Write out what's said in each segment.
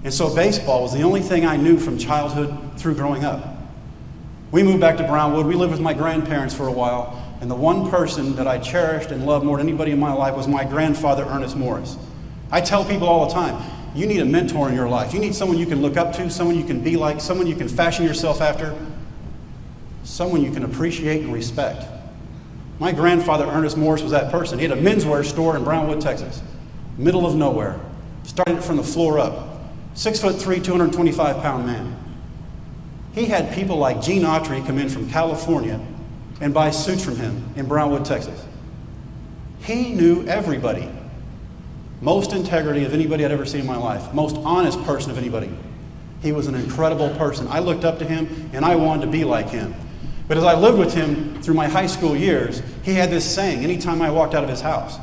And so baseball was the only thing I knew from childhood through growing up. We moved back to Brownwood. We lived with my grandparents for a while. And the one person that I cherished and loved more than anybody in my life was my grandfather, Ernest Morris. I tell people all the time, you need a mentor in your life. You need someone you can look up to, someone you can be like, someone you can fashion yourself after, someone you can appreciate and respect. My grandfather, Ernest Morris, was that person. He had a menswear store in Brownwood, Texas, middle of nowhere. Started it from the floor up. 6'3", 225-pound man. He had people like Gene Autry come in from California and buy suits from him in Brownwood, Texas. He knew everybody. Most integrity of anybody I'd ever seen in my life. Most honest person of anybody. He was an incredible person. I looked up to him and I wanted to be like him. But as I lived with him through my high school years, he had this saying anytime I walked out of his house.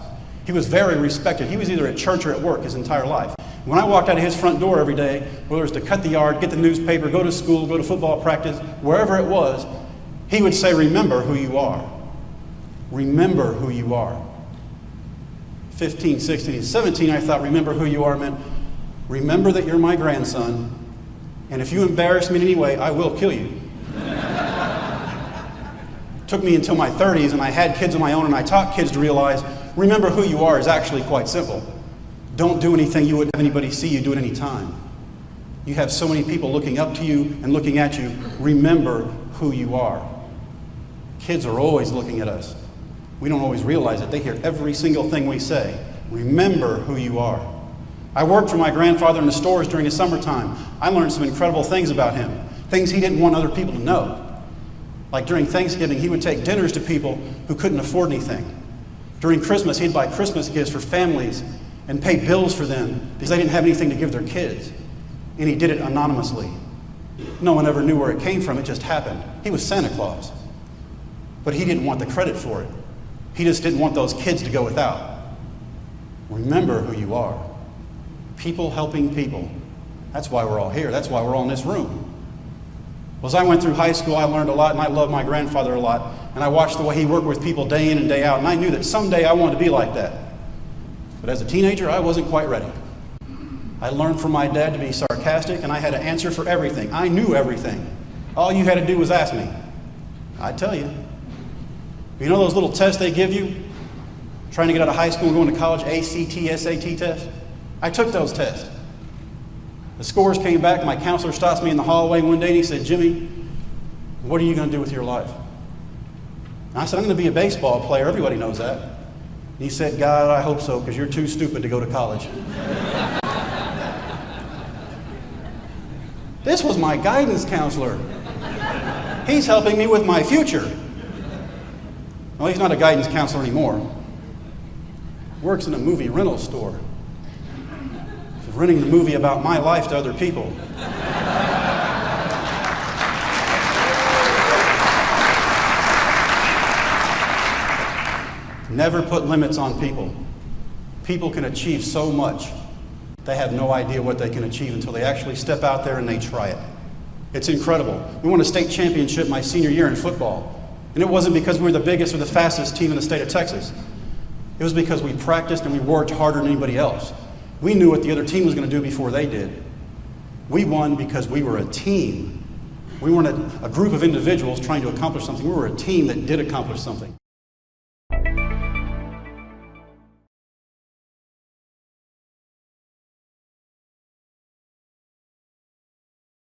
He was very respected. He was either at church or at work his entire life. When I walked out of his front door every day, whether it was to cut the yard, get the newspaper, go to school, go to football practice, wherever it was, he would say, remember who you are. Remember who you are. 15, 16, 17, I thought remember who you are meant remember that you're my grandson, and if you embarrass me in any way, I will kill you. Took me until my 30s, and I had kids of my own, and I taught kids to realize remember who you are is actually quite simple. Don't do anything you wouldn't have anybody see you do at any time. You have so many people looking up to you and looking at you. Remember who you are. Kids are always looking at us. We don't always realize it. They hear every single thing we say. Remember who you are. I worked for my grandfather in the stores during the summertime. I learned some incredible things about him, things he didn't want other people to know. Like during Thanksgiving, he would take dinners to people who couldn't afford anything. During Christmas, he'd buy Christmas gifts for families and pay bills for them because they didn't have anything to give their kids. And he did it anonymously. No one ever knew where it came from. It just happened. He was Santa Claus. But he didn't want the credit for it. He just didn't want those kids to go without. Remember who you are. People helping people. That's why we're all here. That's why we're all in this room. Well, as I went through high school, I learned a lot, and I loved my grandfather a lot. And I watched the way he worked with people day in and day out. And I knew that someday I wanted to be like that. But as a teenager, I wasn't quite ready. I learned from my dad to be sarcastic, and I had an answer for everything. I knew everything. All you had to do was ask me. I'd tell you. You know those little tests they give you? Trying to get out of high school and going to college, ACT, SAT test? I took those tests. The scores came back. My counselor stops me in the hallway one day and he said, Jimmy, what are you going to do with your life? And I said, I'm going to be a baseball player. Everybody knows that. And he said, God, I hope so, because you're too stupid to go to college. This was my guidance counselor. He's helping me with my future. Well, he's not a guidance counselor anymore. Works in a movie rental store. He's renting the movie about my life to other people. Never put limits on people. People can achieve so much. They have no idea what they can achieve until they actually step out there and they try it. It's incredible. We won a state championship my senior year in football. And it wasn't because we were the biggest or the fastest team in the state of Texas. It was because we practiced and we worked harder than anybody else. We knew what the other team was going to do before they did. We won because we were a team. We weren't a group of individuals trying to accomplish something. We were a team that did accomplish something.